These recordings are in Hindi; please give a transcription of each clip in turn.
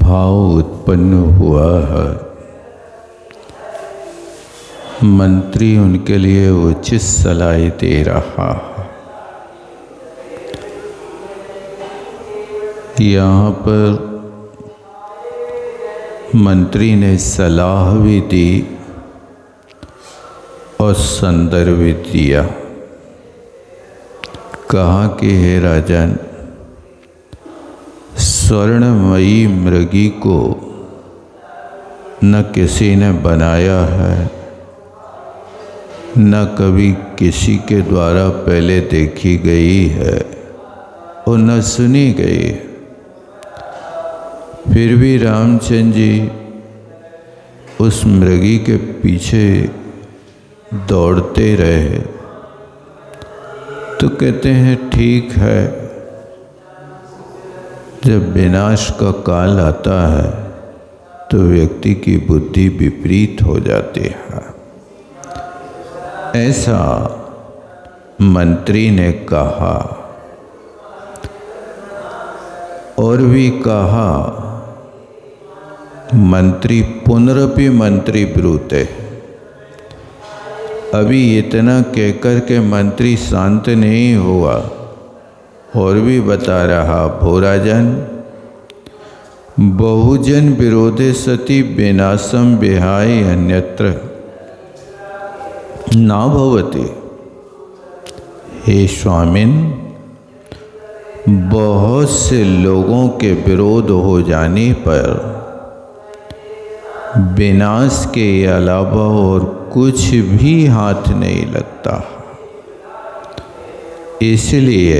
भाव उत्पन्न हुआ है। मंत्री उनके लिए उचित सलाह दे रहा है। यहाँ पर मंत्री ने सलाह भी दी और संदर्भ भी दिया। कहा कि हे राजन, स्वर्णमयी मृगी को न किसी ने बनाया है, न कभी किसी के द्वारा पहले देखी गई है और न सुनी गई है। फिर भी रामचंद्र जी उस मृगी के पीछे दौड़ते रहे। तो कहते हैं ठीक है, जब विनाश का काल आता है तो व्यक्ति की बुद्धि विपरीत हो जाती है। ऐसा मंत्री ने कहा और भी कहा। मंत्री पुनरपि मंत्री ब्रूते। अभी इतना कहकर के मंत्री शांत नहीं हुआ और भी बता रहा, भोराजन, बहुजन विरोधे सति विनाशम विहाय अन्यत्र ना भवति। हे स्वामिन, बहुत से लोगों के विरोध हो जाने पर विनाश के अलावा और कुछ भी हाथ नहीं लगता। इसलिए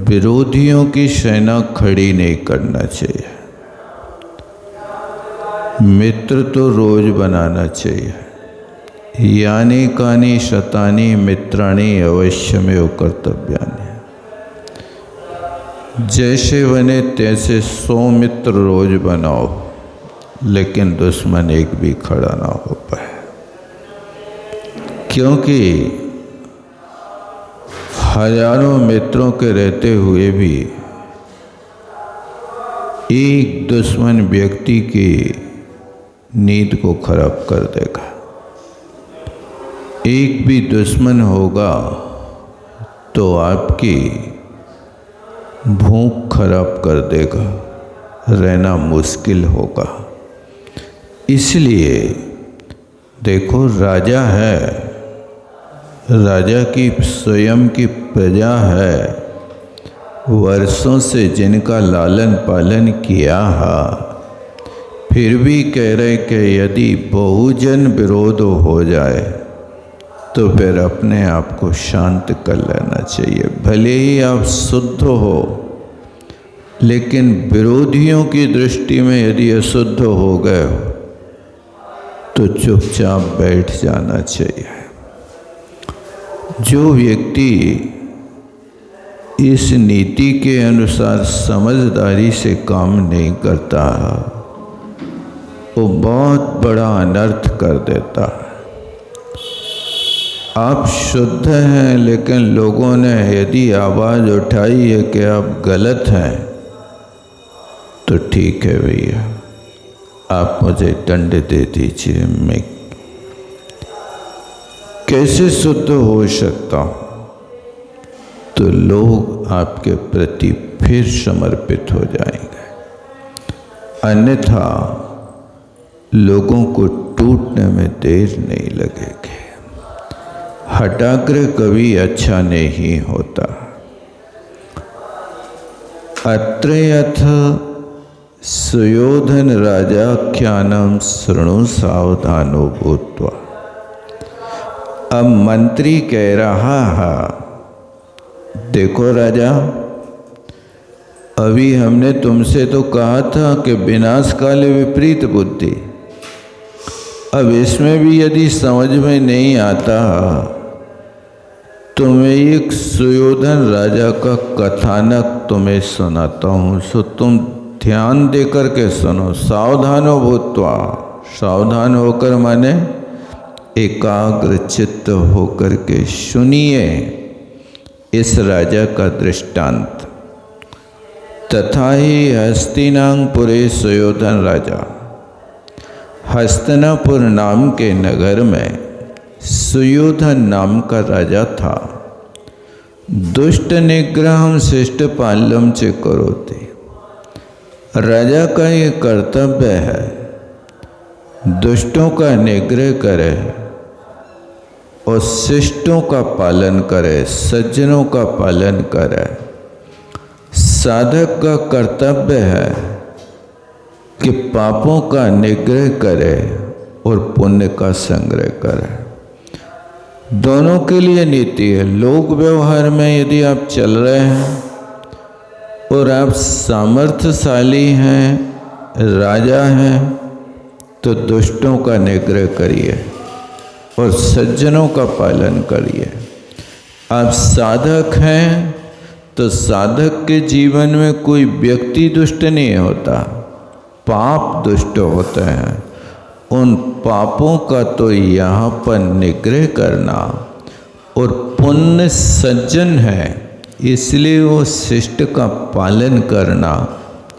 विरोधियों की सेना खड़ी नहीं करना चाहिए। मित्र तो रोज बनाना चाहिए। यानी कानी शतानी मित्राणी अवश्यमेव कर्तव्यानि। जैसे बने तैसे 100 मित्र रोज बनाओ, लेकिन दुश्मन एक भी खड़ा ना हो पाए। क्योंकि हजारों मित्रों के रहते हुए भी एक दुश्मन व्यक्ति की नींद को खराब कर देगा। एक भी दुश्मन होगा तो आपकी भूख खराब कर देगा, रहना मुश्किल होगा। इसलिए देखो, राजा है, राजा की स्वयं की प्रजा है, वर्षों से जिनका लालन पालन किया है, फिर भी कह रहे कि यदि बहुजन विरोध हो जाए तो फिर अपने आप को शांत कर लेना चाहिए। भले ही आप शुद्ध हो, लेकिन विरोधियों की दृष्टि में यदि अशुद्ध हो गए हो तो चुपचाप बैठ जाना चाहिए। जो व्यक्ति इस नीति के अनुसार समझदारी से काम नहीं करता, वो बहुत बड़ा अनर्थ कर देता है। आप शुद्ध हैं, लेकिन लोगों ने यदि आवाज़ उठाई है कि आप गलत हैं, तो ठीक है भैया, आप मुझे दंड दे दीजिए। मैं कैसे शुद्ध हो सकता हूँ? तो लोग आपके प्रति फिर समर्पित हो जाएंगे। अन्यथा लोगों को टूटने में देर नहीं लगेगी। हठाग्रह कभी अच्छा नहीं होता। अत्र यथ सुयोधन राजाख्यानम शृणु सावधानो भूत्वा। अब मंत्री कह रहा है, देखो राजा, अभी हमने तुमसे तो कहा था कि विनाश काले विपरीत बुद्धि। अब इसमें भी यदि समझ में नहीं आता तो मैं एक सुयोधन राजा का कथानक तुम्हें सुनाता हूँ, सो तुम ध्यान दे करके सुनो। सावधानो भूत्वा, सावधान होकर माने एकाग्र चित्त होकर के सुनिए इस राजा का दृष्टांत। तथा ही हस्तिनापुरे सुयोधन राजा, हस्तिनापुर नाम के नगर में सुयोधन नाम का राजा था। दुष्ट निग्रहम शिष्ट पाल्यम च करोति, राजा का ये कर्तव्य है दुष्टों का निग्रह करे और शिष्टों का पालन करे, सज्जनों का पालन करे। साधक का कर्तव्य है कि पापों का निग्रह करे और पुण्य का संग्रह करे। दोनों के लिए नीति है। लोक व्यवहार में यदि आप चल रहे हैं और आप सामर्थ्यशाली हैं, राजा हैं, तो दुष्टों का निग्रह करिए और सज्जनों का पालन करिए। आप साधक हैं तो साधक के जीवन में कोई व्यक्ति दुष्ट नहीं होता, पाप दुष्ट होते हैं। उन पापों का तो यहाँ पर निग्रह करना, और पुण्य सज्जन है इसलिए वो शिष्ट का पालन करना,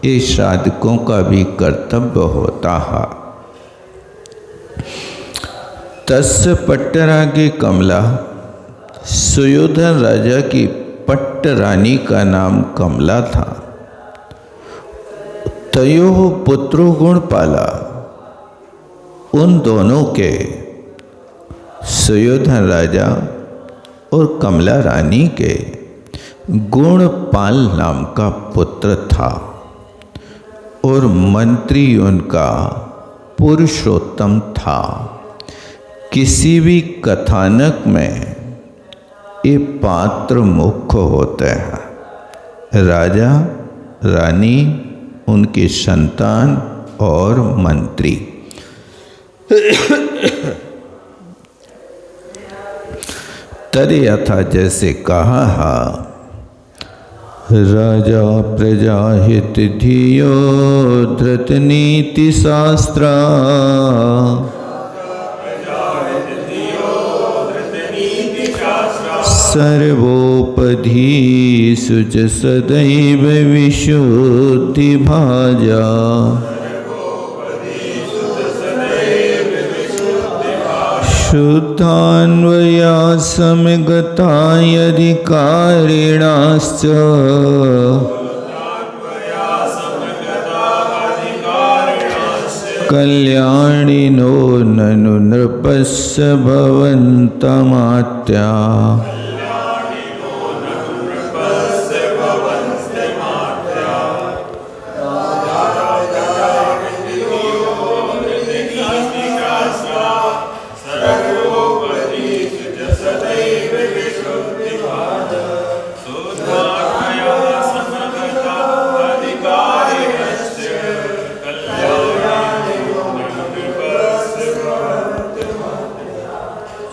ये साधकों का भी कर्तव्य होता है। तस्य पट्टरागी कमला, सुयोधन राजा की पट्ट रानी का नाम कमला था। तयो पुत्रो गुणपाला, उन दोनों के सुयोधन राजा और कमला रानी के गुणपाल नाम का पुत्र था और मंत्री उनका पुरुषोत्तम था। किसी भी कथानक में ये पात्र मुख्य होते हैं, राजा, रानी, उनकी संतान और मंत्री। तद यथा, जैसे कहा राजा प्रजा हित धियो धृत नीति शास्त्रा, सर्वोपधि सुच सदैव विशुद्धि भाजा, शुद्धान्वया समगता अधिकारिणाश्च, कल्याणिनो ननु नृपस्य भवन्तमात्या,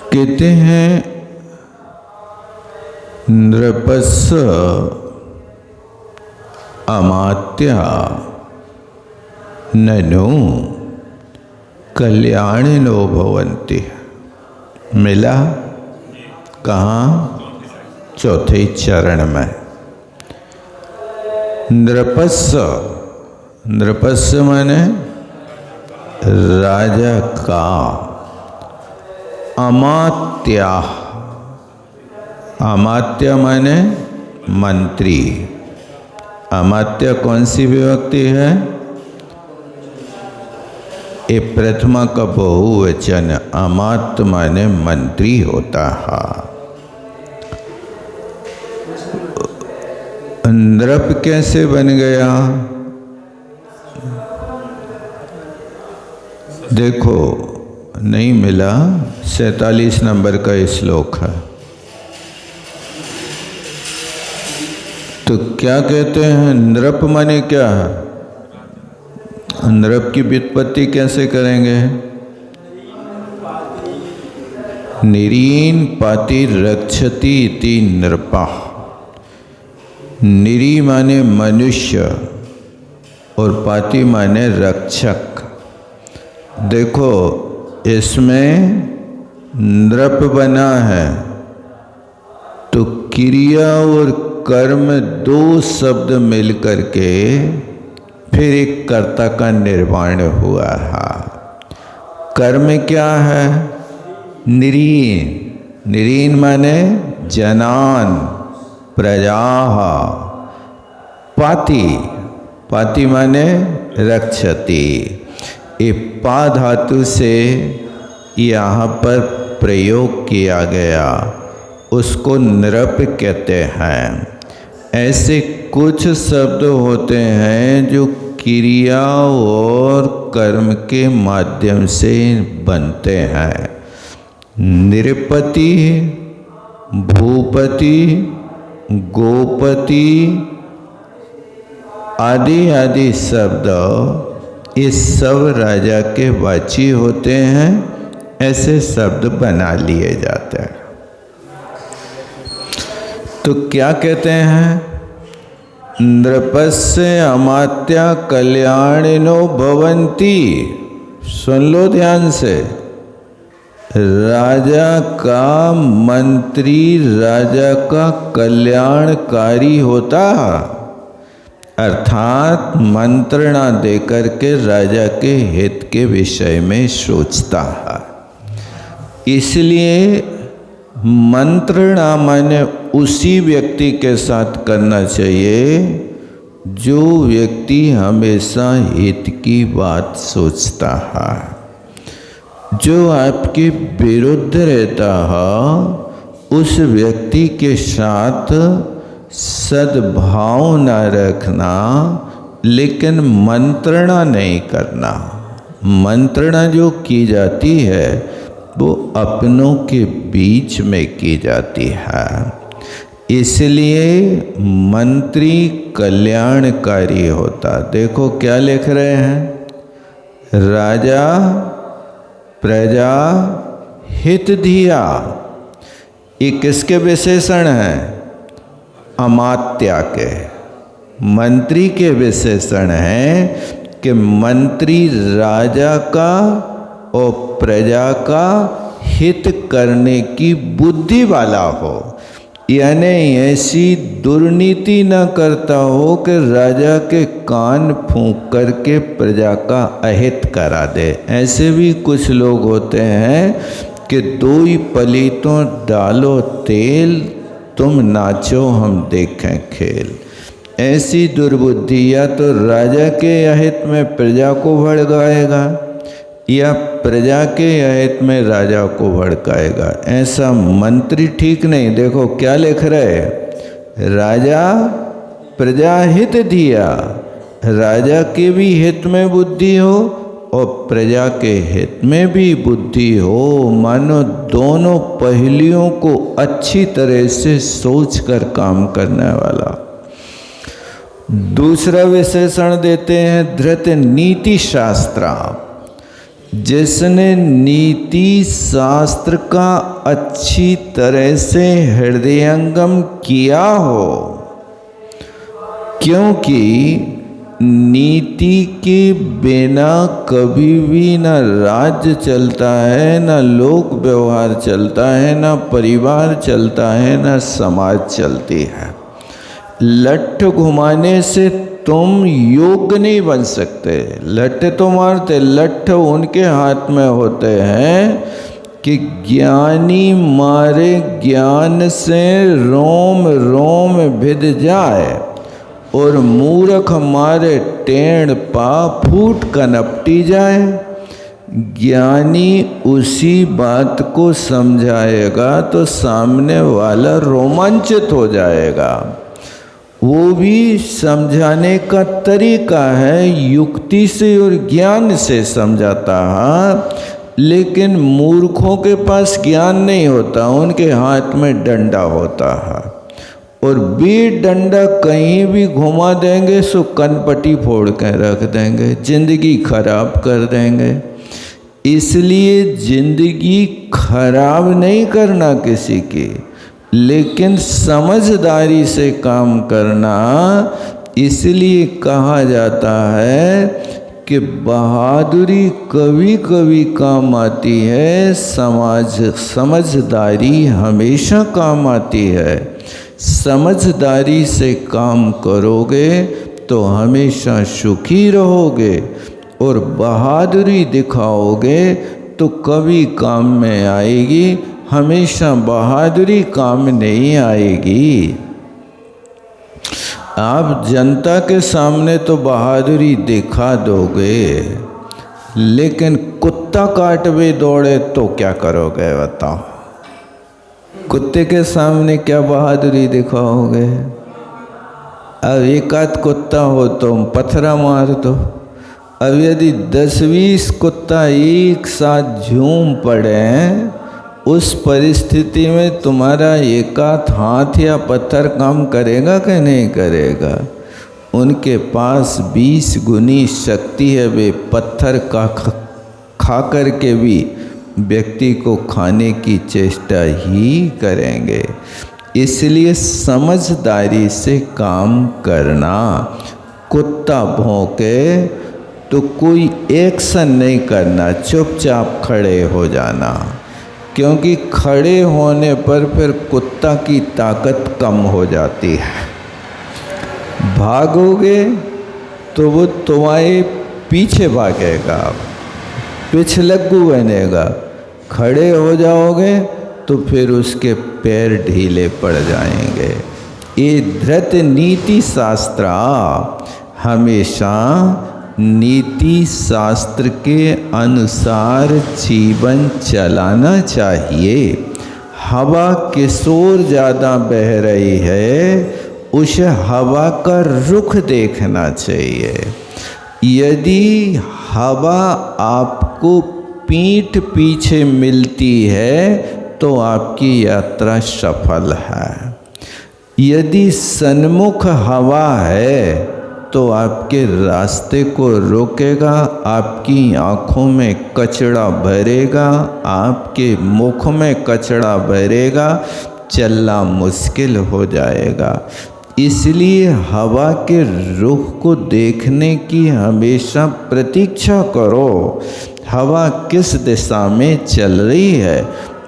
कहते हैं नृपस्य अमात्या ननु कल्याणिनो भवन्ति। मिला कहाँ? चौथे चरण में। नृपस्य, नृपस्य माने राजा का, अमात्या, अमात्य माने मंत्री। अमात्य कौन सी विभक्ति है? ये प्रथमा का बहुवचन, अमात्य माने मंत्री होता है। नृप कैसे बन गया? देखो, नहीं मिला, 47 नंबर का श्लोक है। तो क्या कहते हैं? नृप माने क्या है? नृप की व्युत्पत्ति कैसे करेंगे? निरीन पाति रक्षति इति नृपा। निरी माने मनुष्य और पाति माने रक्षक। देखो, इसमें नृप बना है तो क्रिया और कर्म दो शब्द मिलकर के फिर एक कर्ता का निर्माण हुआ है। कर्म क्या है? निरीन। निरीन माने जनान, प्रजा, पाति। पाति माने रक्षति। ये पा धातु से यहाँ पर प्रयोग किया गया, उसको नृप कहते हैं। ऐसे कुछ शब्द होते हैं जो क्रिया और कर्म के माध्यम से बनते हैं। नृपति, भूपति, गोपति आदि आदि शब्द ये सब राजा के वाची होते हैं। ऐसे शब्द बना लिए जाते हैं। तो क्या कहते हैं? नृपस्य अमात्या कल्याणिनो भवन्ति। सुन लो ध्यान से। राजा का मंत्री राजा का कल्याणकारी होता, अर्थात मंत्रणा देकर के राजा के हित के विषय में सोचता है। इसलिए मंत्रणा माने उसी व्यक्ति के साथ करना चाहिए जो व्यक्ति हमेशा हित की बात सोचता है। जो आपके विरुद्ध रहता है उस व्यक्ति के साथ सद्भाव न रखना, लेकिन मंत्रणा नहीं करना। मंत्रणा जो की जाती है वो अपनों के बीच में की जाती है। इसलिए मंत्री कल्याणकारी होता। देखो क्या लिख रहे हैं? राजा प्रजा हित धिया। ये किसके विशेषण हैं? अमात्या के, मंत्री के विशेषण हैं कि मंत्री राजा का और प्रजा का हित करने की बुद्धि वाला हो, यानी ऐसी दुर्नीति न करता हो कि राजा के कान फूंक करके प्रजा का अहित करा दे। ऐसे भी कुछ लोग होते हैं कि दो ही पलीतों डालो तेल, तुम नाचो हम देखें खेल। ऐसी दुर्बुद्धि या तो राजा के अहित में प्रजा को भड़काएगा या प्रजा के अहित में राजा को भड़काएगा। ऐसा मंत्री ठीक नहीं। देखो क्या लिख रहे? राजा प्रजा हित दिया। राजा के भी हित में बुद्धि हो और प्रजा के हित में भी बुद्धि हो। मानो दोनों पहलुओं को अच्छी तरह से सोचकर काम करने वाला। दूसरा विशेषण देते हैं धृत नीति शास्त्र। जिसने नीति शास्त्र का अच्छी तरह से हृदयंगम किया हो, क्योंकि नीति के बिना कभी भी न राज्य चलता है, न लोक व्यवहार चलता है, न परिवार चलता है, न समाज चलती है। लठ घुमाने से तुम योग्य नहीं बन सकते। लट्ठे तो मारते, लठ उनके हाथ में होते हैं कि ज्ञानी मारे ज्ञान से रोम रोम भिद जाए और मूर्ख मारे टेढ़ पा फूट कनपटी जाए। ज्ञानी उसी बात को समझाएगा तो सामने वाला रोमांचित हो जाएगा। वो भी समझाने का तरीका है, युक्ति से और ज्ञान से समझाता है। लेकिन मूर्खों के पास ज्ञान नहीं होता, उनके हाथ में डंडा होता है और भी डंडा कहीं भी घुमा देंगे सो कनपटी फोड़ के रख देंगे, जिंदगी खराब कर देंगे। इसलिए जिंदगी खराब नहीं करना किसी की, लेकिन समझदारी से काम करना। इसलिए कहा जाता है कि बहादुरी कभी कभी काम आती है, समझदारी हमेशा काम आती है। समझदारी से काम करोगे तो हमेशा सुखी रहोगे, और बहादुरी दिखाओगे तो कभी काम में आएगी, हमेशा बहादुरी काम नहीं आएगी। आप जनता के सामने तो बहादुरी दिखा दोगे, लेकिन कुत्ता काटवे दौड़े तो क्या करोगे बताओ? कुत्ते के सामने क्या बहादुरी दिखाओगे? अब एक आध कुत्ता हो तो पत्थरा मार दो। अब यदि 10-20 कुत्ता एक साथ झूम पड़े, उस परिस्थिति में तुम्हारा एक आध हाथ या पत्थर काम करेगा कि नहीं करेगा? उनके पास 20 गुनी शक्ति है, वे पत्थर का खा कर के भी व्यक्ति को खाने की चेष्टा ही करेंगे। इसलिए समझदारी से काम करना। कुत्ता भौंके तो कोई एक्शन नहीं करना, चुपचाप खड़े हो जाना, क्योंकि खड़े होने पर फिर कुत्ता की ताकत कम हो जाती है। भागोगे तो वो तुम्हारे पीछे भागेगा, पिछलग्गू बनेगा। खड़े हो जाओगे तो फिर उसके पैर ढीले पड़ जाएंगे। ये धृत नीति शास्त्र हमेशा नीति शास्त्र के अनुसार जीवन चलाना चाहिए। हवा किशोर ज़्यादा बह रही है, उस हवा का रुख देखना चाहिए। यदि हवा आपको पीठ पीछे मिलती है तो आपकी यात्रा सफल है। यदि सन्मुख हवा है तो आपके रास्ते को रोकेगा, आपकी आँखों में कचरा भरेगा, आपके मुख में कचरा भरेगा, चलना मुश्किल हो जाएगा। इसलिए हवा के रुख को देखने की हमेशा प्रतीक्षा करो। हवा किस दिशा में चल रही है,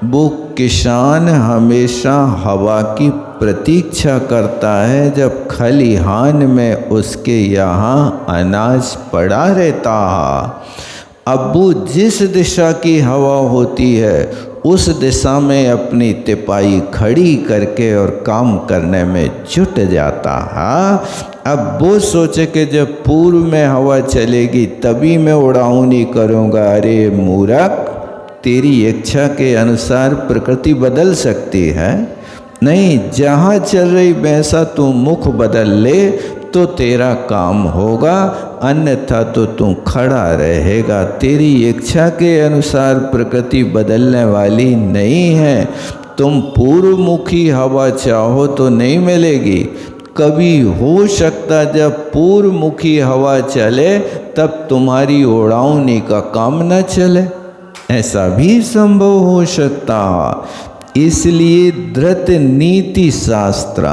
वो किसान हमेशा हवा की प्रतीक्षा करता है। जब खलिहान में उसके यहाँ अनाज पड़ा रहता है, अब वो जिस दिशा की हवा होती है उस दिशा में अपनी तिपाई खड़ी करके और काम करने में जुट जाता है। अब वो सोचे कि जब पूर्व में हवा चलेगी तभी मैं उड़ाऊनी करूँगा। अरे मूर्ख, तेरी इच्छा के अनुसार प्रकृति बदल सकती है नहीं। जहाँ चल रही वैसा तू मुख बदल ले तो तेरा काम होगा, अन्यथा तो तू खड़ा रहेगा। तेरी इच्छा के अनुसार प्रकृति बदलने वाली नहीं है। तुम पूर्वमुखी हवा चाहो तो नहीं मिलेगी। कभी हो सकता जब पूर्वमुखी हवा चले तब तुम्हारी उड़ाऊनी का काम न चले, ऐसा भी संभव हो सकता। इसलिए धृत नीति शास्त्र,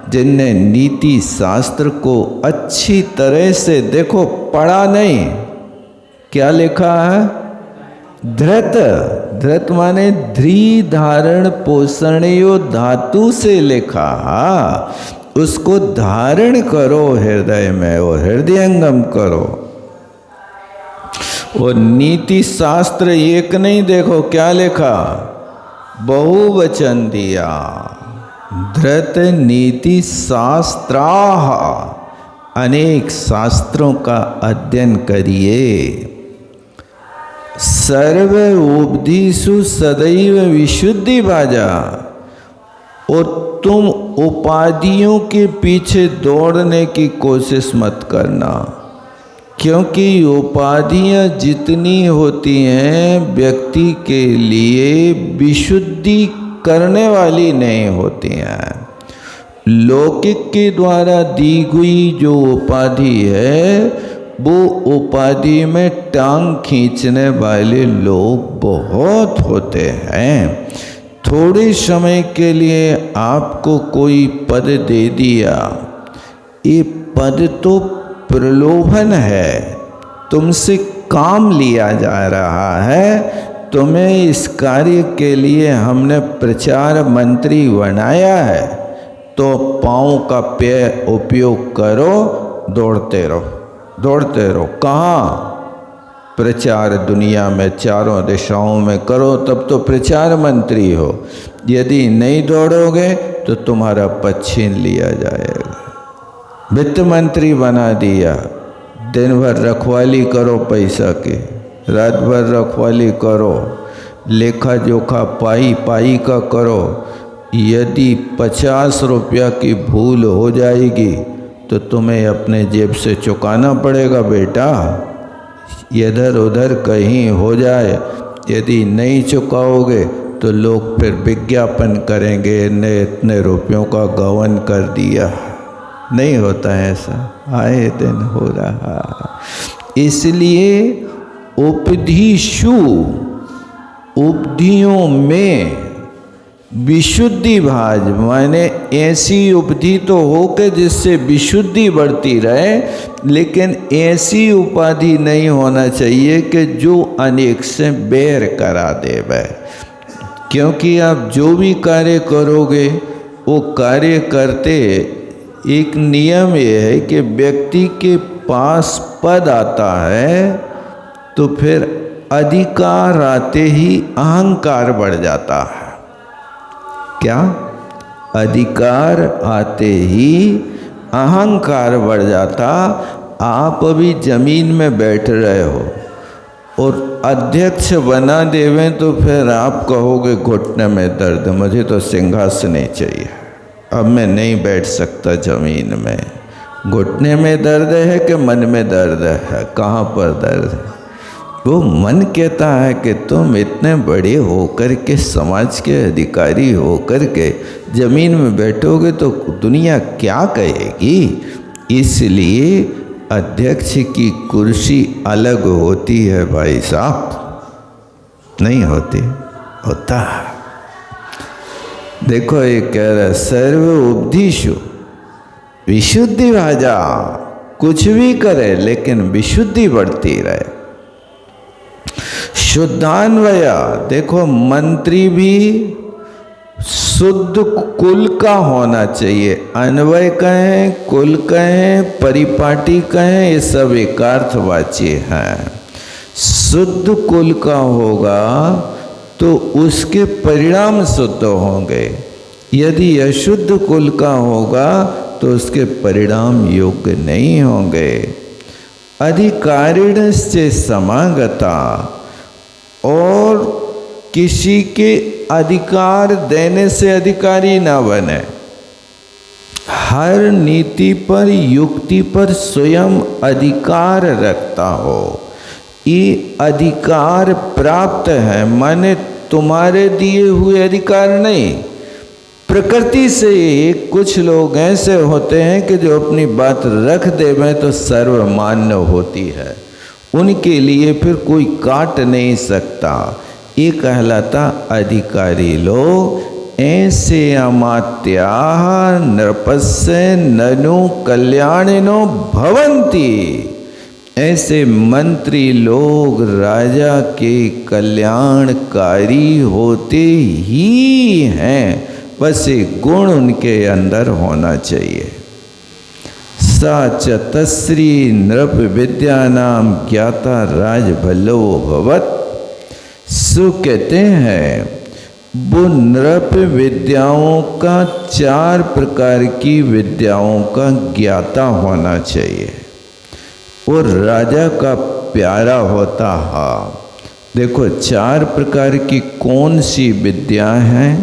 जिनने नीति शास्त्र को अच्छी तरह से देखो पढ़ा नहीं, क्या लिखा है? धृत। धृत माने ध्री धारण पोषणयो धातु से लिखा है। उसको धारण करो हृदय में और हृदयंगम करो। और नीति शास्त्र एक नहीं, देखो क्या लिखा, बहुवचन दिया। धृत नीति शास्त्राः, अनेक शास्त्रों का अध्ययन करिए। सर्व उपदिषु सदैव विशुद्धि भाजा, और तुम उपाधियों के पीछे दौड़ने की कोशिश मत करना, क्योंकि उपाधियाँ जितनी होती हैं व्यक्ति के लिए विशुद्धि करने वाली नहीं होती हैं। लौकिक के द्वारा दी हुई जो उपाधि है वो उपाधि में टांग खींचने वाले लोग बहुत होते हैं। थोड़े समय के लिए आपको कोई पद दे दिया, ये पद तो प्रलोभन है, तुमसे काम लिया जा रहा है, तुम्हें इस कार्य के लिए हमने प्रचार मंत्री बनाया है, तो पाँव का उपयोग करो, दौड़ते रहो। कहाँ? प्रचार दुनिया में चारों दिशाओं में करो, तब तो प्रचार मंत्री हो। यदि नहीं दौड़ोगे तो तुम्हारा पद छीन लिया जाएगा। वित्त मंत्री बना दिया, दिन भर रखवाली करो पैसा की, रात भर रखवाली करो, लेखा जोखा पाई का करो। यदि 50 रुपया की भूल हो जाएगी तो तुम्हें अपने जेब से चुकाना पड़ेगा बेटा। इधर उधर कहीं हो जाए, यदि नहीं चुकाओगे तो लोग फिर विज्ञापन करेंगे, इतने रुपयों का गबन कर दिया। नहीं होता है ऐसा, आए दिन हो रहा। इसलिए उपधिषु, उपधियों में विशुद्धि भाज, माने ऐसी उपधि तो हो के जिससे विशुद्धि बढ़ती रहे, लेकिन ऐसी उपाधि नहीं होना चाहिए कि जो अनेक से बैर करा देवे। क्योंकि आप जो भी कार्य करोगे वो कार्य करते एक नियम ये है कि व्यक्ति के पास पद आता है तो फिर अधिकार आते ही अहंकार बढ़ जाता है। क्या? अधिकार आते ही अहंकार बढ़ जाता। आप अभी जमीन में बैठ रहे हो और अध्यक्ष बना देवें तो फिर आप कहोगे घुटने में दर्द, मुझे तो सिंहासन ही चाहिए, अब मैं नहीं बैठ सकता जमीन में। घुटने में दर्द है कि मन में दर्द है? कहाँ पर दर्द है? वो मन कहता है कि तुम इतने बड़े होकर के, समाज के अधिकारी होकर के जमीन में बैठोगे तो दुनिया क्या कहेगी। इसलिए अध्यक्ष की कुर्सी अलग होती है भाई साहब, नहीं होती? होता है। देखो ये कह रहा है सर्व उपधिषु विशुद्धि भाजा। कुछ भी करे लेकिन विशुद्धि बढ़ती रहे। शुद्धान्वया, देखो मंत्री भी शुद्ध कुल का होना चाहिए। अन्वय कहें, कुल कहें, परिपाटी कहें, ये सब एकार्थवाची हैं। शुद्ध कुल का होगा तो उसके परिणाम शुद्ध होंगे। यदि अशुद्ध कुल का होगा तो उसके परिणाम योग्य नहीं होंगे। अधिकारिण से समागता, और किसी के अधिकार देने से अधिकारी ना बने। हर नीति पर, युक्ति पर स्वयं अधिकार रखता हो। ये अधिकार प्राप्त है, माने तुम्हारे दिए हुए अधिकार नहीं। प्रकृति से कुछ लोग ऐसे होते हैं कि जो अपनी बात रख देवें तो सर्वमान्य होती है, उनके लिए फिर कोई काट नहीं सकता। ये कहलाता अधिकारी लोग। ऐसे अमात्या नृपस्य ननु कल्याणिनो भवन्ति। ऐसे मंत्री लोग राजा के कल्याणकारी होते ही हैं, बस एक गुण उनके अंदर होना चाहिए। सा चतस्री नृप विद्या नाम ज्ञाता राजभल्लवो भवत्। सु कहते हैं वो नृप विद्याओं का 4 प्रकार की विद्याओं का ज्ञाता होना चाहिए और राजा का प्यारा होता है। देखो 4 प्रकार की कौन सी विद्या हैं?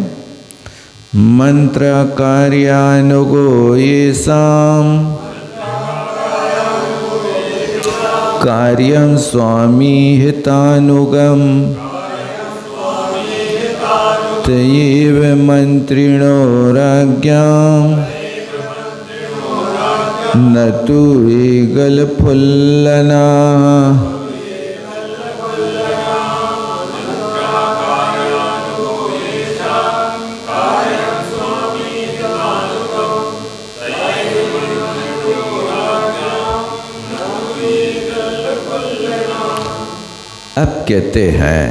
मंत्र कार्यानुगो येषाम् कार्यं स्वामी हितानुगम तयैव मंत्रिणो राज्ञां न तु ईगलफुल्लना। अब कहते हैं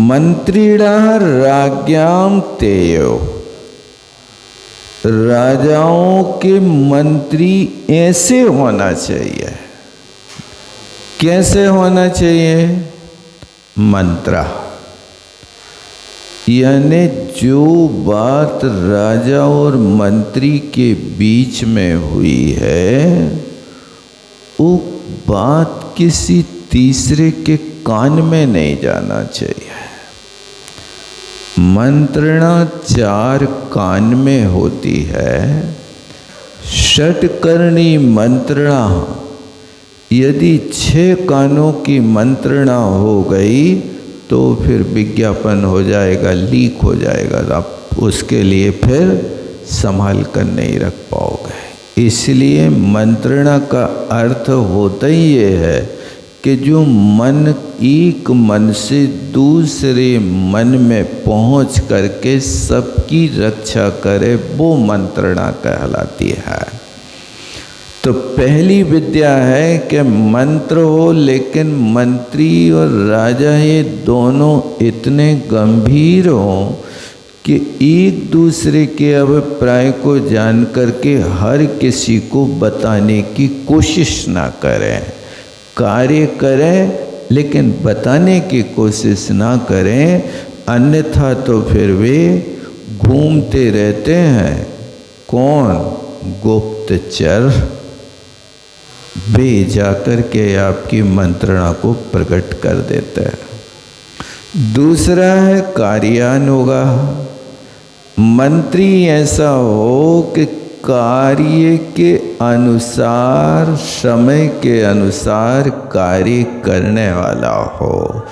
मंत्रिणः राज्ञां तेयो। राजाओं के मंत्री ऐसे होना चाहिए। कैसे होना चाहिए? मंत्रा, यानी जो बात राजा और मंत्री के बीच में हुई है वो बात किसी तीसरे के कान में नहीं जाना चाहिए। मंत्रणा 4 कान में होती है। षटकर्णी मंत्रणा, यदि 6 कानों की मंत्रणा हो गई तो फिर विज्ञापन हो जाएगा, लीक हो जाएगा, आप उसके लिए फिर संभाल कर नहीं रख पाओगे। इसलिए मंत्रणा का अर्थ होता ही ये है कि जो मन एक मन से दूसरे मन में पहुंच करके सबकी रक्षा करे, वो मंत्रणा कहलाती है। तो पहली विद्या है कि मंत्र हो, लेकिन मंत्री और राजा ये दोनों इतने गंभीर हों कि एक दूसरे के अभिप्राय को जान करके हर किसी को बताने की कोशिश ना करें। कार्य करें लेकिन बताने की कोशिश ना करें, अन्यथा तो फिर वे घूमते रहते हैं। कौन? गुप्तचर। वे जाकर के आपकी मंत्रणा को प्रकट कर देते हैं। दूसरा है कार्यानुगा। मंत्री ऐसा हो कि कार्य के अनुसार, समय के अनुसार कार्य करने वाला हो,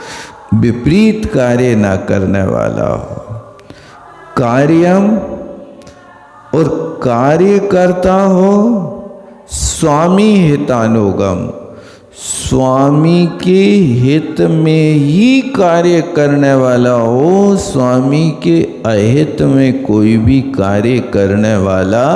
विपरीत कार्य ना करने वाला हो। कार्यम और कार्य करता हो स्वामी हितानुगम, स्वामी के हित में ही कार्य करने वाला हो, स्वामी के अहित में कोई भी कार्य करने वाला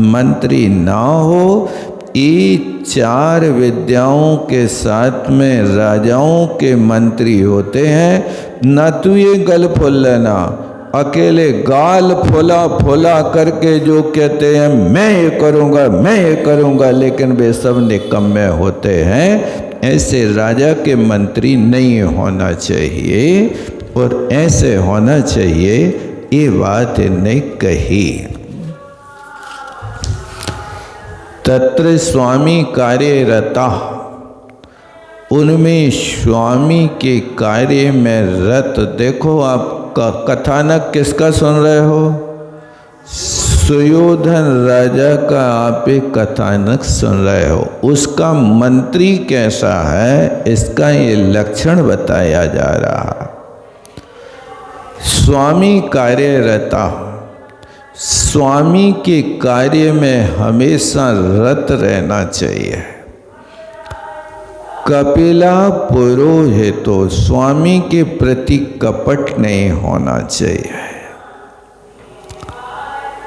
मंत्री ना हो। ये 4 विद्याओं के साथ में राजाओं के मंत्री होते हैं। न तू ये गल फुल लेना, अकेले गाल फुला फुला करके जो कहते हैं मैं ये करूँगा, मैं ये करूँगा, लेकिन वे सब निकम्मे होते हैं। ऐसे राजा के मंत्री नहीं होना चाहिए, और ऐसे होना चाहिए ये बात इन्हें कही। तत्र स्वामी कार्यरता, उनमें स्वामी के कार्य में रत। देखो आप कथानक किसका सुन रहे हो? सुयोधन राजा का आप एक कथानक सुन रहे हो। उसका मंत्री कैसा है इसका ये लक्षण बताया जा रहा। स्वामी कार्यरता, स्वामी के कार्य में हमेशा रत रहना चाहिए। कपिला पुरोहितो, स्वामी के प्रति कपट नहीं होना चाहिए।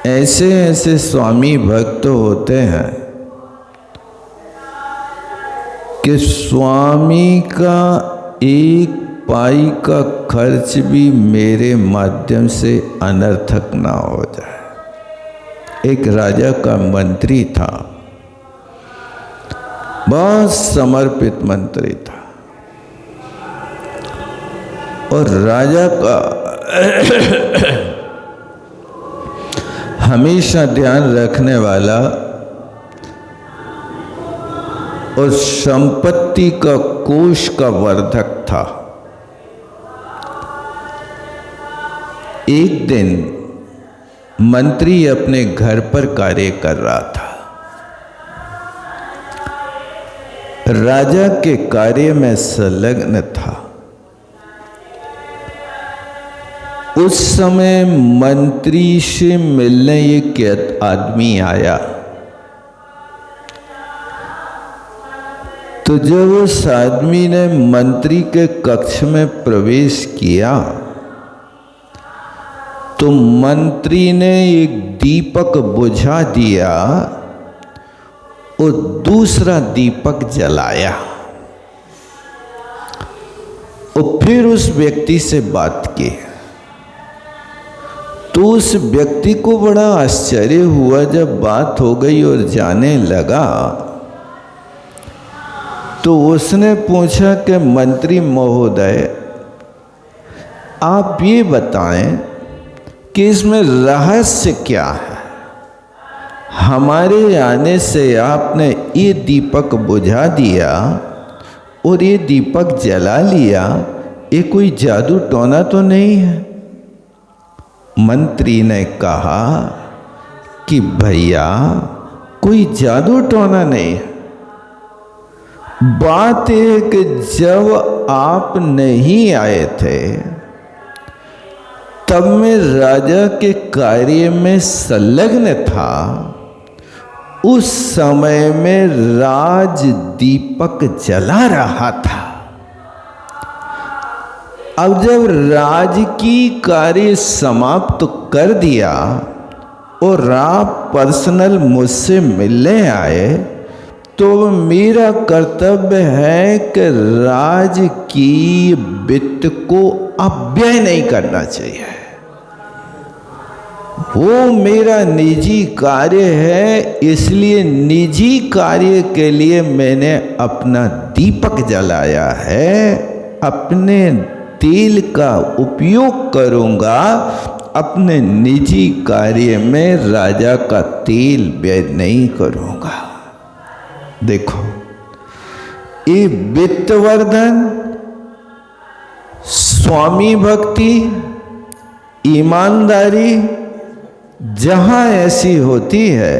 ऐसे ऐसे स्वामी भक्त होते हैं कि स्वामी का एक पाई का खर्च भी मेरे माध्यम से अनर्थक ना हो जाए। एक राजा का मंत्री था, बहुत समर्पित मंत्री था, और राजा का हमेशा ध्यान रखने वाला और संपत्ति का कोष का वर्धक था। एक दिन मंत्री अपने घर पर कार्य कर रहा था। राजा के कार्य में संलग्न था। उस समय मंत्री से मिलने एक आदमी आया। तो जब उस आदमी ने मंत्री के कक्ष में प्रवेश किया तो मंत्री ने एक दीपक बुझा दिया और दूसरा दीपक जलाया और फिर उस व्यक्ति से बात की। तो तो उस व्यक्ति को बड़ा आश्चर्य हुआ जब बात हो गई और जाने लगा। तो उसने पूछा कि मंत्री महोदय, आप ये बताएं कि इसमें रहस्य क्या है? हमारे आने से आपने ये दीपक बुझा दिया और ये दीपक जला लिया, ये कोई जादू टोना तो नहीं है? मंत्री ने कहा कि भैया कोई जादू टोना नहीं है। बात है कि जब आप नहीं आए थे तब मैं राजा के कार्य में संलग्न था। उस समय में राज दीपक जला रहा था। अब जब राज की कार्य समाप्त कर दिया और आप पर्सनल मुझसे मिलने आए, तो मेरा कर्तव्य है कि राज की वित्त को अपव्यय नहीं करना चाहिए। वो मेरा निजी कार्य है, इसलिए निजी कार्य के लिए मैंने अपना दीपक जलाया है। अपने तेल का उपयोग करूंगा, अपने निजी कार्य में राजा का तेल व्यय नहीं करूंगा। देखो, ये वित्तवर्धन, स्वामी भक्ति, ईमानदारी जहाँ ऐसी होती है,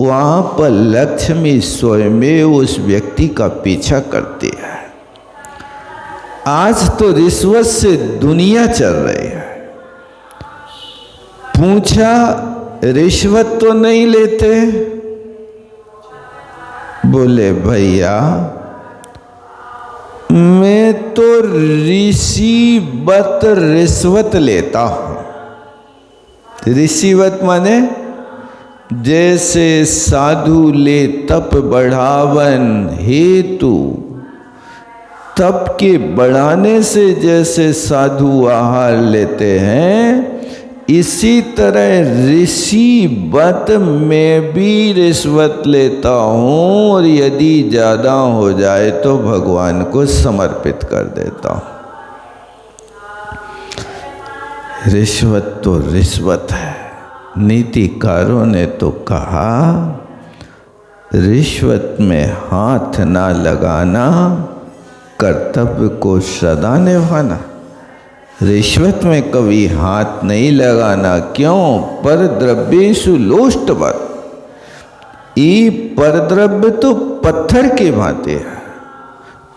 वहाँ पर लक्ष्मी स्वयं उस व्यक्ति का पीछा करती है। आज तो रिश्वत से दुनिया चल रही है। पूछा, रिश्वत तो नहीं लेते? बोले भैया मैं तो ऋषिवत रिश्वत लेता हूं। ऋषिवत माने जैसे साधु ले तप बढ़ावन हेतु, तप के बढ़ाने से जैसे साधु आहार लेते हैं, इसी तरह ऋषिवत में भी रिश्वत लेता हूँ और यदि ज़्यादा हो जाए तो भगवान को समर्पित कर देता हूँ। रिश्वत तो रिश्वत है। नीतिकारों ने तो कहा, रिश्वत में हाथ ना लगाना, कर्तव्य को सदा निभाना। रिश्वत में कभी हाथ नहीं लगाना। क्यों? परद्रव्येषु लोष्टवत्। ये परद्रव्य तो पत्थर के भांति है,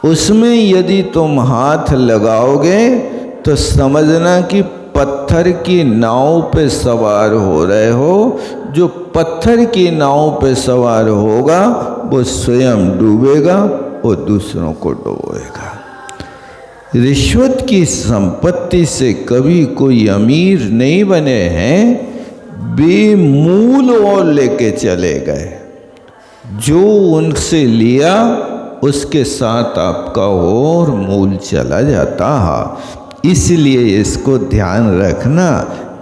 उसमें यदि तुम हाथ लगाओगे तो समझना कि पत्थर की नाव पे सवार हो रहे हो। जो पत्थर की नाव पे सवार होगा वो स्वयं डूबेगा और दूसरों को डुबोएगा। रिश्वत की संपत्ति से कभी कोई अमीर नहीं बने हैं, बेमूल और लेके चले गए। जो उनसे लिया उसके साथ आपका और मूल चला जाता है। इसलिए इसको ध्यान रखना।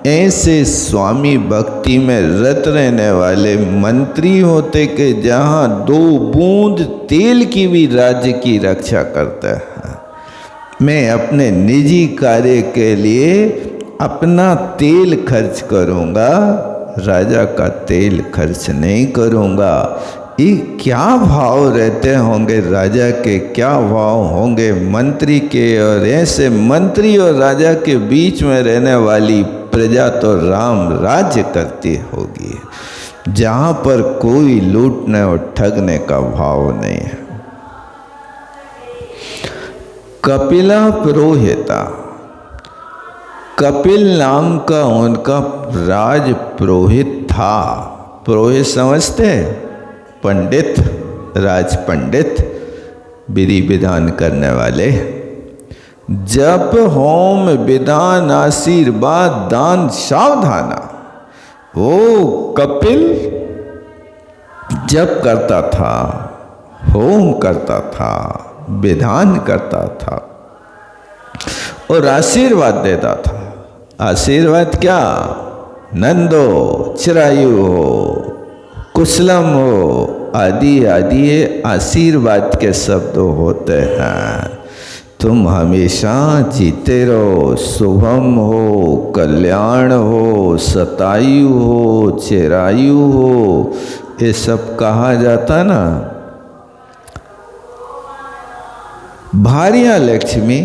ऐसे स्वामी भक्ति में रत रहने वाले मंत्री होते कि जहाँ 2 बूंद तेल की भी राज्य की रक्षा करते हैं। मैं अपने निजी कार्य के लिए अपना तेल खर्च करूँगा, राजा का तेल खर्च नहीं करूँगा। ये क्या भाव रहते होंगे राजा के, क्या भाव होंगे मंत्री के। और ऐसे मंत्री और राजा के बीच में रहने वाली प्रजा तो राम राज्य करती होगी, जहाँ पर कोई लूटने और ठगने का भाव नहीं है। कपिला पुरोहिता, कपिल नाम का उनका राज पुरोहित था। पुरोहित समझते? पंडित, राज पंडित, विधि विधान करने वाले। जप होम विधान आशीर्वाद दान सावधाना। वो कपिल जप करता था, होम करता था, विधान करता था और आशीर्वाद देता था। आशीर्वाद क्या? नंदो, चिरायु हो, कुशलम हो, आदि आदि ये आशीर्वाद के शब्द होते हैं। तुम हमेशा जीते रहो, शुभम हो, कल्याण हो, शतायु हो, चिरायु हो, ये सब कहा जाता ना। भार्या लक्ष्मी,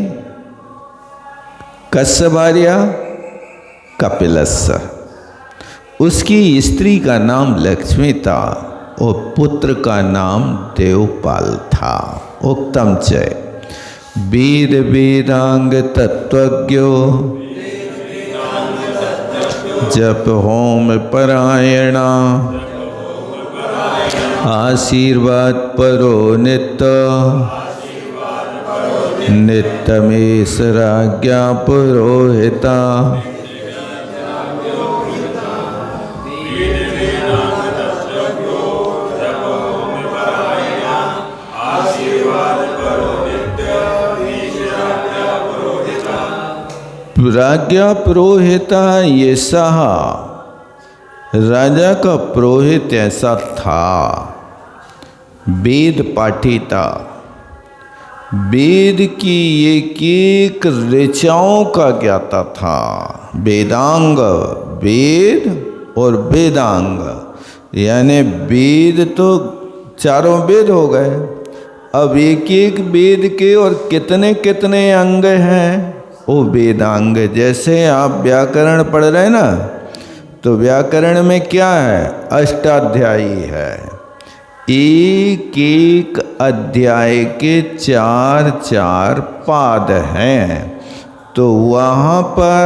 कस्य भार्या? कपिलस्य। उसकी स्त्री का नाम लक्ष्मी था और पुत्र का नाम देवपाल था। उक्तम च वेद वेदांग तत्वज्ञो जप होम परायणा आशीर्वाद परो नित्य नित्यमेश राज्ञा पुरोहिता। राज्ञा पुरोहिता ये सहा, राजा का पुरोहित ऐसा था, वेद पाठी था, वेद की एक एक ऋचाओं का ज्ञाता था। वेदांग, वेद और वेदांग, यानी वेद तो चारों वेद हो गए, अब एक एक वेद के और कितने कितने अंग हैं वो वेदांग। जैसे आप व्याकरण पढ़ रहे हैं ना, तो व्याकरण में क्या है? अष्टाध्यायी है। एक एक अध्याय के 4-4 पाद हैं। तो वहाँ पर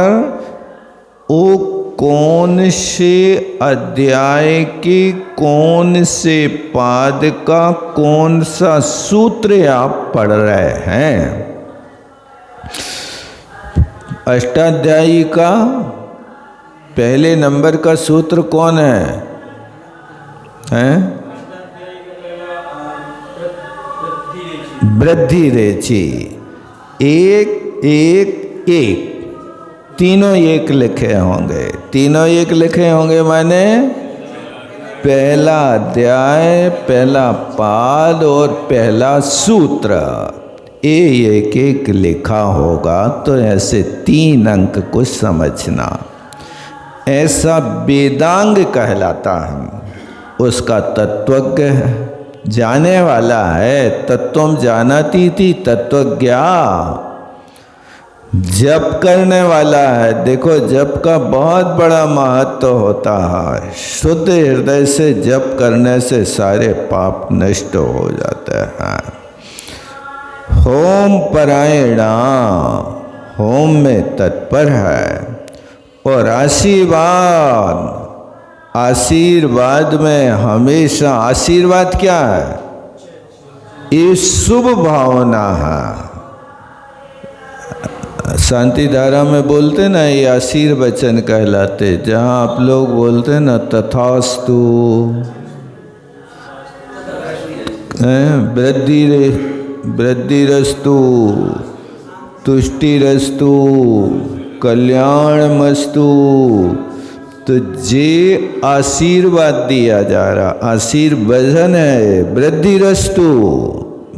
वो कौन से अध्याय के कौन से पाद का कौन सा सूत्र आप पढ़ रहे हैं? अष्टाध्यायी का पहले नंबर का सूत्र कौन है? वृद्धि रेचि। एक एक एक, तीनों एक लिखे होंगे। तीनों एक लिखे होंगे माने पहला अध्याय, पहला पाद और पहला सूत्र, एक एक लिखा होगा। तो ऐसे 3 अंक को समझना, ऐसा वेदांग कहलाता है। उसका तत्वज्ञ है, जाने वाला है। तत्वम जानती थी तत्वज्ञा, जप करने वाला है। देखो जप का बहुत बड़ा महत्व होता है। शुद्ध हृदय से जप करने से सारे पाप नष्ट हो जाते हैं। होम परायणा, होम में तत्पर है। और आशीर्वाद, आशीर्वाद में हमेशा, आशीर्वाद क्या है? ये शुभ भावना है। शांति धारा में बोलते ना, ये आशीर्वचन कहलाते। जहाँ आप लोग बोलते ना तथास्तु, वृद्धिरस्तु, तुष्टिरस्तु, कल्याणमस्तु, तो जे आशीर्वाद दिया जा रहा, आशीर्वचन है। वृद्धिरस्तु,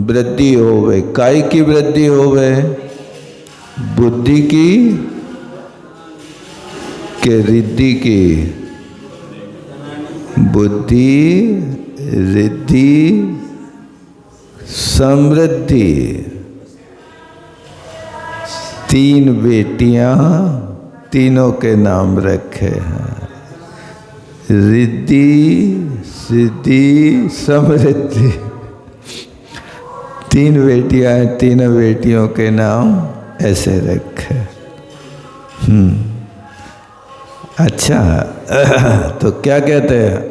वृद्धि होवे। काय की वृद्धि होवे? बुद्धि की के रिद्धि की? बुद्धि, रिद्धि, समृद्धि। 3 बेटियां, तीनों के नाम रखे हैं, रिद्धि, सिद्धि, समृद्धि। 3 बेटियां हैं, तीनों बेटियों के नाम ऐसे रखे। अच्छा, तो क्या कहते हैं?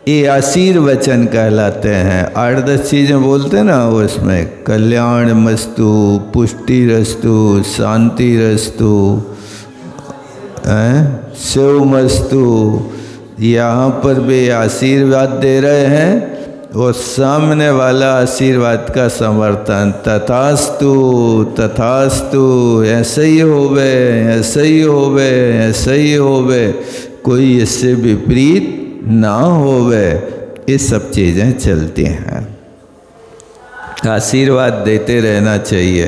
ये आशीर्वचन कहलाते हैं। 8-10 चीज़ें बोलते ना उसमें, कल्याण मस्तु, पुष्टि रस्तु, शांति रस्तु, शिव मस्तु। यहाँ पर भी आशीर्वाद दे रहे हैं वो सामने वाला आशीर्वाद का समर्थन, तथास्तु तथास्तु, ऐसे ही होवे, ऐसे ही होवे, ऐसे ही होवे, कोई इससे विपरीत ना होवे, ये सब चीज़ें चलती हैं। आशीर्वाद देते रहना चाहिए।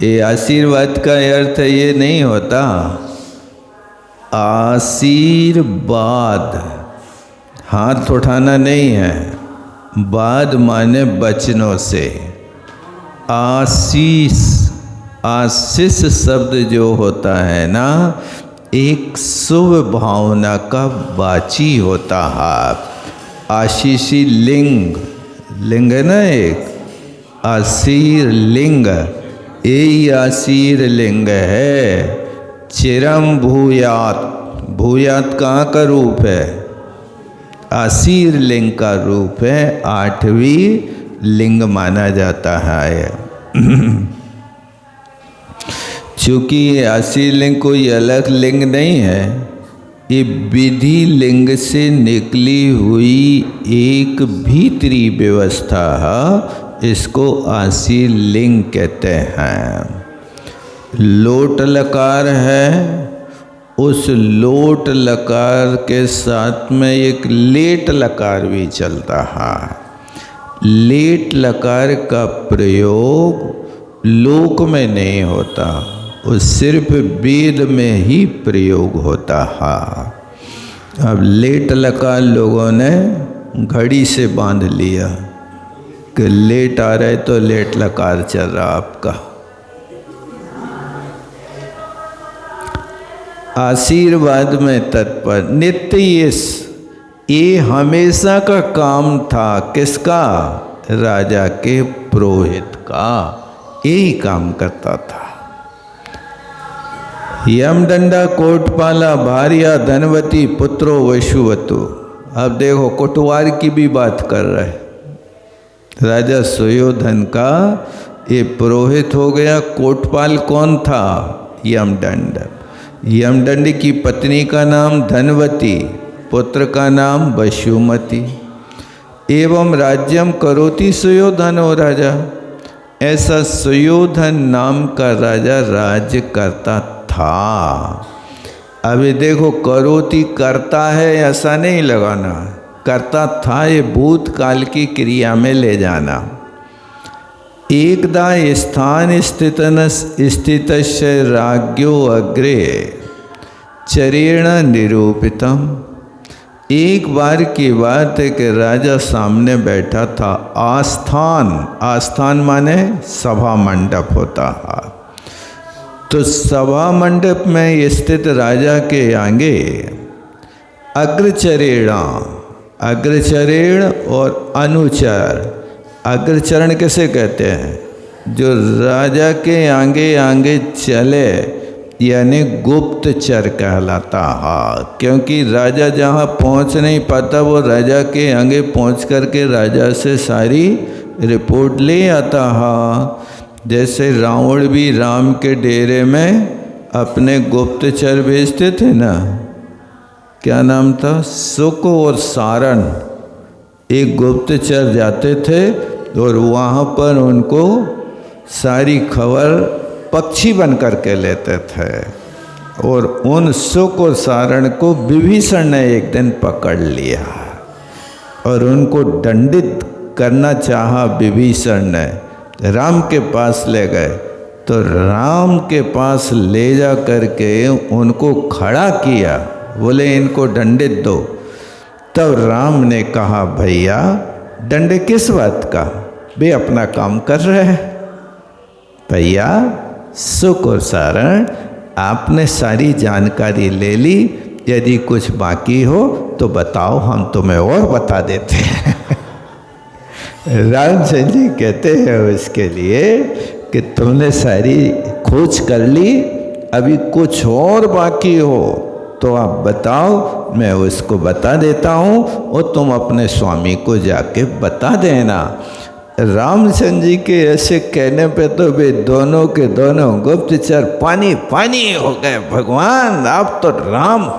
ये आशीर्वाद का अर्थ ये नहीं होता, आशीर्वाद हाथ उठाना नहीं है, बाद माने बचनों से। आशीष, आशीष शब्द जो होता है ना, एक शुभ भावना का वाची होता है। आशीषी लिंग, लिंग है ना एक, आशीर लिंग, यही आशीर लिंग है। चिरम भूयात, भूयात कहाँ का रूप है? आशीर लिंग का रूप है, 8वीं लिंग माना जाता है। चूँकि ये आशीर लिंग कोई अलग लिंग नहीं है, ये विधि लिंग से निकली हुई एक भीतरी व्यवस्था है, इसको आशीर लिंग कहते हैं। लोट लकार है, उस लोट लकार के साथ में एक लेट लकार भी चलता है। लेट लकार का प्रयोग लोक में नहीं होता, वो सिर्फ वेद में ही प्रयोग होता है। अब लेट लकार लोगों ने घड़ी से बांध लिया कि लेट आ रहे तो लेट लकार चल रहा आपका। आशीर्वाद में तत्पर नित्य, ये हमेशा का काम था। किसका? राजा के पुरोहित का, यही काम करता था। यमदंडा कोटपाला भार्या धनवती पुत्रो वशुवतु। अब देखो कोटवार की भी बात कर रहे। राजा सुयोधन का ये पुरोहित हो गया। कोटपाल कौन था? यमदंड। यमदंड की पत्नी का नाम धनवती, पुत्र का नाम वसुमती। एवं राज्यम करोति सुयोधनो राजा, ऐसा सुयोधन नाम का राजा राज्य करता था। अभी देखो करोति करता है ऐसा नहीं लगाना, करता था ये भूतकाल की क्रिया में ले जाना। एकदा स्थान स्थितस्य राज्ञो अग्रे चरेण निरूपितम। एक बार की बात है कि राजा सामने बैठा था। आस्थान, आस्थान माने सभा मंडप होता है। तो सभा मंडप में स्थित राजा के आगे अग्रचरेणा, अग्रचरेण और अनुचर। अग्रचरण किसे कहते हैं? जो राजा के आगे आगे चले, यानी गुप्तचर कहलाता है। क्योंकि राजा जहाँ पहुँच नहीं पाता, वो राजा के आगे पहुँच करके राजा से सारी रिपोर्ट ले आता है। जैसे रावण भी राम के डेरे में अपने गुप्तचर भेजते थे ना, क्या नाम था? सुक और सारण, एक गुप्तचर जाते थे और वहाँ पर उनको सारी खबर पक्षी बन करके लेते थे। और उन सुक और सारण को विभीषण ने एक दिन पकड़ लिया और उनको दंडित करना चाहा। विभीषण ने राम के पास ले गए, तो राम के पास ले जा करके उनको खड़ा किया, बोले इनको दंडित दो। तब राम ने कहा भैया दंड किस बात का, वे अपना काम कर रहे हैं। भैया सुक और सारण, आपने सारी जानकारी ले ली, यदि कुछ बाकी हो तो बताओ, हम तुम्हें और बता देते हैं। रामचंद्र जी कहते हैं उसके लिए कि तुमने सारी खोज कर ली, अभी कुछ और बाकी हो तो आप बताओ, मैं उसको बता देता हूँ और तुम अपने स्वामी को जाके बता देना। रामचंद्र जी के ऐसे कहने पे तो वे दोनों के दोनों गुप्तचर पानी पानी हो गए। भगवान आप तो राम।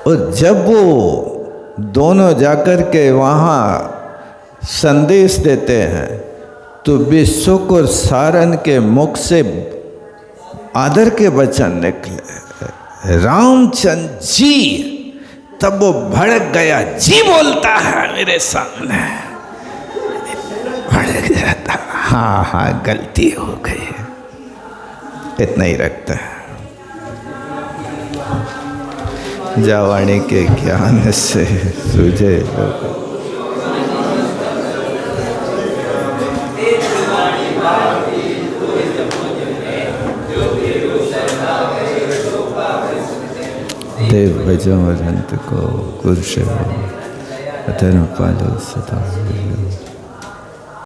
और जब वो दोनों जाकर के वहाँ संदेश देते हैं, तो विश्वकुर सारन के मुख से आदर के वचन निकले, रामचंद्र जी। तब वो भड़क गया, जी बोलता है मेरे सामने, भड़क जाता, हाँ हाँ गलती हो गई, इतना ही रखता है। जावाणी के ज्ञान से सूझे देव भजो अनंत को गुरु सेवा अतन पालो सदा।